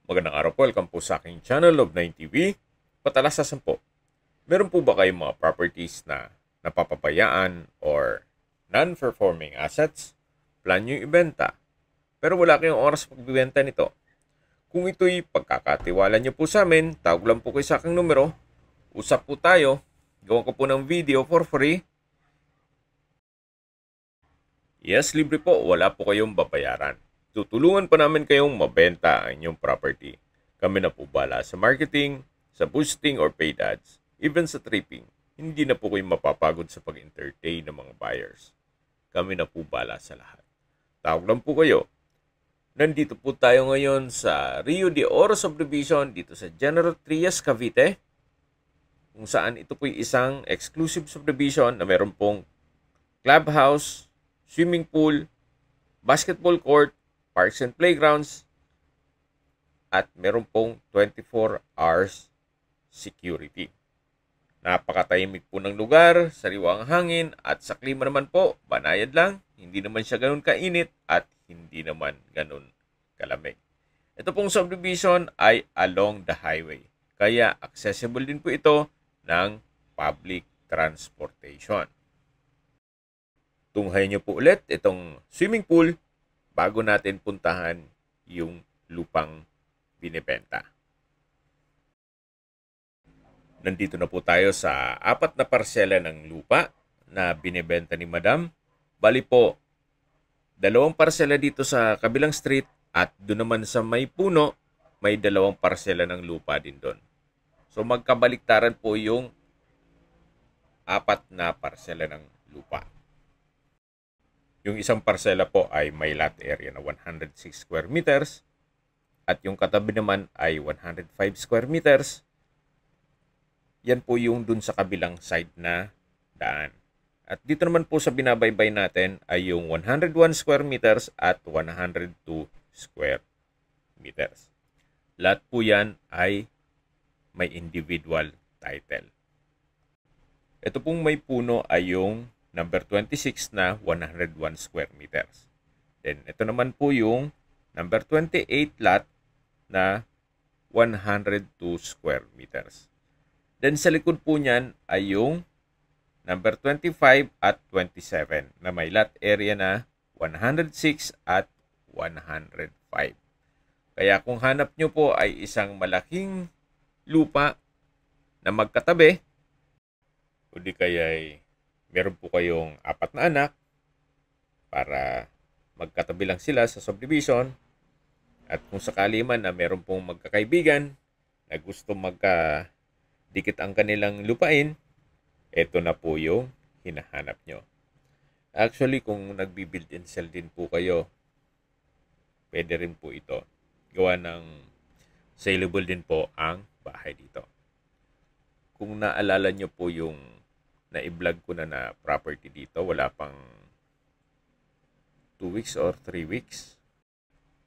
Magandang araw po, welcome po sa aking channel, Love9TV. Patalasasan po, meron po ba kayong mga properties na napapabayaan or non-performing assets? Plan nyo ibenta, pero wala kayong oras pagbibenta nito. Kung ito'y pagkakatiwala nyo po sa amin, tawag lang po kayo sa aking numero, usap po tayo, gawa ko po ng video for free. Yes, libre po, wala po kayong babayaran. Tutulungan pa namin kayong mabenta ang inyong property. Kami na po bala sa marketing, sa boosting or paid ads, even sa tripping. Hindi na po kayo mapapagod sa pag-entertain ng mga buyers. Kami na po bala sa lahat. Tawag lang po kayo. Nandito po tayo ngayon sa Rio de Oro Subdivision dito sa General Trias, Cavite. Kung saan ito po isang exclusive subdivision na meron pong clubhouse, swimming pool, basketball court, parks and playgrounds, at meron pong 24 hours security. Napakatahimik po ng lugar, sariwa ang hangin, at sa klima naman po, banayad lang, hindi naman siya ganun kainit at hindi naman ganun kalamig. Ito pong subdivision ay along the highway, kaya accessible din po ito ng public transportation. Tunghayin niyo po ulit itong swimming pool bago natin puntahan yung lupang binibenta. Nandito na po tayo sa 4 na parsela ng lupa na binibenta ni Madam. Bali po, 2 parsela dito sa kabilang street at doon naman sa may puno, may 2 parsela ng lupa din doon. So magkabaliktaran po yung 4 na parsela ng lupa. Yung isang parsela po ay may lot area na 106 square meters at yung katabi naman ay 105 square meters. Yan po yung dun sa kabilang side na daan. At dito naman po sa binabaybay natin ay yung 101 square meters at 102 square meters. Lahat po yan ay may individual title. Ito pong may puno ay yung number 26 na 101 square meters. Then, ito naman po yung number 28 lot na 102 square meters. Then, sa likod po niyan ay yung number 25 at 27 na may lot area na 106 at 105. Kaya kung hanap nyo po ay isang malaking lupa na magkatabi, o di kaya meron po kayong 4 na anak para magkatabi lang sila sa subdivision, at kung sakali man na meron pong magkakaibigan na gusto magkadikit ang kanilang lupain, ito na po yung hinahanap nyo. Actually, kung nagbi-build and sell din po kayo, pwede rin po ito. Gawa ng saleable din po ang bahay dito. Kung naalala nyo po yung na-i-vlog ko na property dito, wala pang 2 weeks or 3 weeks,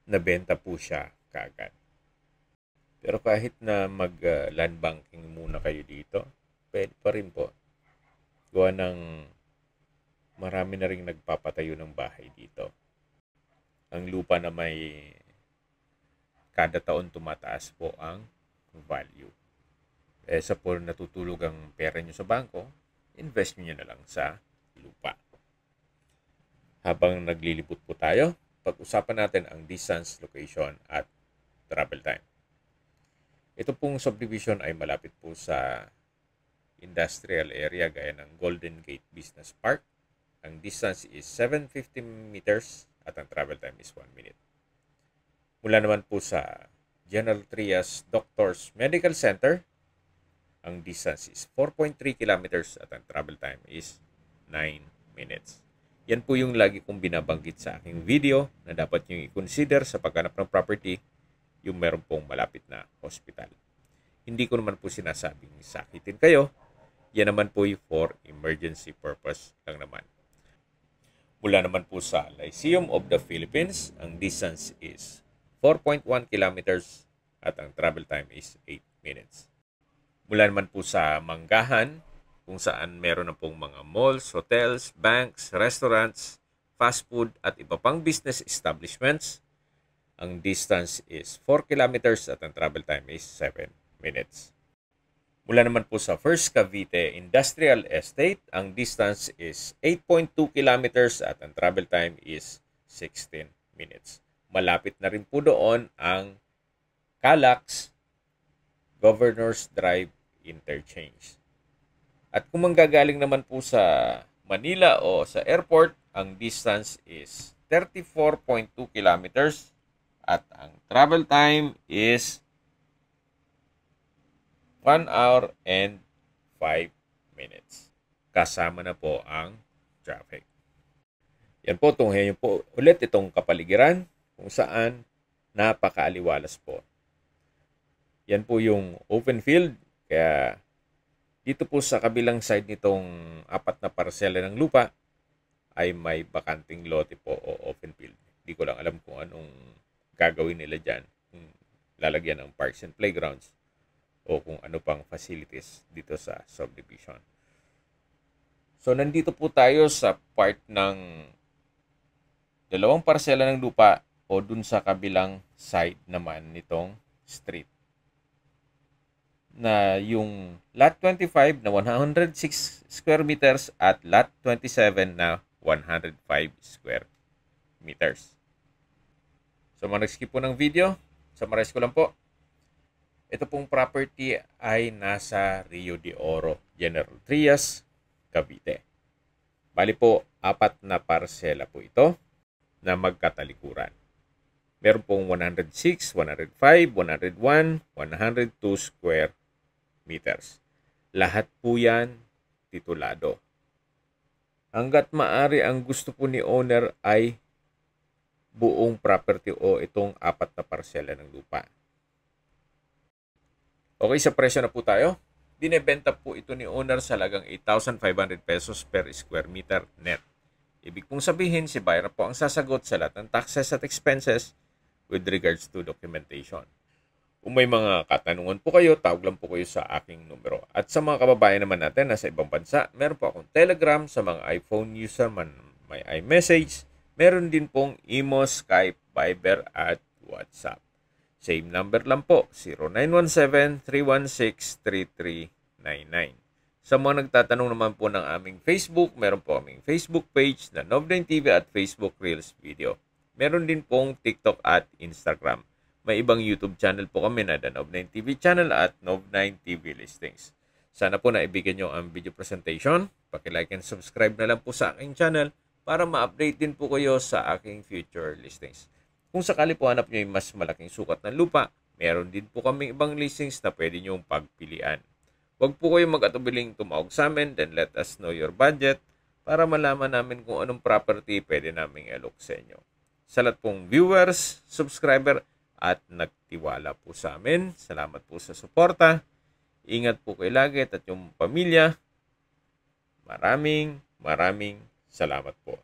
nabenta po siya kaagad. Pero kahit na mag-land banking muna kayo dito, pwede pa rin po. Gawa ng marami na rin nagpapatayo ng bahay dito. Ang lupa na may kada taon tumataas po ang value. Sa po natutulog ang pera nyo sa bangko, invest nyo na lang sa lupa. Habang naglilibot po tayo, pag-usapan natin ang distance, location, at travel time. Ito pong subdivision ay malapit po sa industrial area gaya ng Golden Gate Business Park. Ang distance is 750 meters at ang travel time is 1 minute. Mula naman po sa General Trias Doctors Medical Center, ang distance is 4.3 kilometers at ang travel time is 9 minutes. Yan po yung lagi kong binabanggit sa aking video na dapat nyo i-consider sa paghanap ng property, yung meron pong malapit na hospital. Hindi ko naman po sinasabing sakitin kayo. Yan naman po yung for emergency purpose lang naman. Mula naman po sa Lyceum of the Philippines, ang distance is 4.1 kilometers at ang travel time is 8 minutes. Mula naman po sa Manggahan, kung saan meron na pong mga malls, hotels, banks, restaurants, fast food at iba pang business establishments. ang distance is 4 kilometers at ang travel time is 7 minutes. Mula naman po sa First Cavite Industrial Estate, ang distance is 8.2 kilometers at ang travel time is 16 minutes. Malapit na rin po doon ang Calax Governors Drive Interchange. At kung manggagaling naman po sa Manila o sa airport, ang distance is 34.2 kilometers at ang travel time is 1 hour and 5 minutes. Kasama na po ang traffic. Yan po, tunghayan po ulit itong kapaligiran kung saan napakaaliwalas po. Yan po yung open field. Kaya dito po sa kabilang side nitong 4 na parsela ng lupa ay may bakanting lote po o open field. Hindi ko lang alam kung anong gagawin nila dyan. Kung lalagyan ng parks and playgrounds o kung ano pang facilities dito sa subdivision. So, nandito po tayo sa part ng 2 parsela ng lupa o dun sa kabilang side naman nitong street. Na yung lot 25 na 106 square meters at lot 27 na 105 square meters. So, mag-skip po ng video. Summarize ko lang po. Ito pong property ay nasa Rio de Oro, General Trias, Cavite. Bali po, 4 na parsela po ito na magkatalikuran. Meron pong 106, 105, 101, 102 square meters. Lahat po yan titulado. Hanggat maaari ang gusto po ni owner ay buong property o itong 4 na parsela ng lupa. Okay, sa presyo na po tayo. Binebenta po ito ni owner sa halagang 8,500 pesos per square meter net. Ibig pong sabihin, si buyer po ang sasagot sa lahat ng taxes at expenses with regards to documentation. Kung may mga katanungan po kayo, tawag lang po kayo sa aking numero. At sa mga kababayan naman natin nasa ibang bansa, meron po akong Telegram. Sa mga iPhone user man may iMessage. Meron din pong Imo, Skype, Viber at WhatsApp. Same number lang po, 0917-316-3399. Sa mga nagtatanong naman po ng aming Facebook, meron po aming Facebook page na Nov9 TV at Facebook Reels Video. Meron din pong TikTok at Instagram. May ibang YouTube channel po kami na The Nov9 TV channel at Nov9 TV Listings. Sana po naibigan nyo ang video presentation. Paki-like and subscribe na lang po sa aking channel para ma-update din po kayo sa aking future listings. Kung sakali po hanap nyo yung mas malaking sukat ng lupa, meron din po kaming ibang listings na pwede nyong pagpilian. Huwag po kayong mag-atubiling tumawag sa amin, then let us know your budget para malaman namin kung anong property pwede naming i-look sa inyo. Sa lahat pong viewers, subscriber, at nagtiwala po sa amin, salamat po sa suporta. Ingat po kayo lagi at yung pamilya. Maraming salamat po.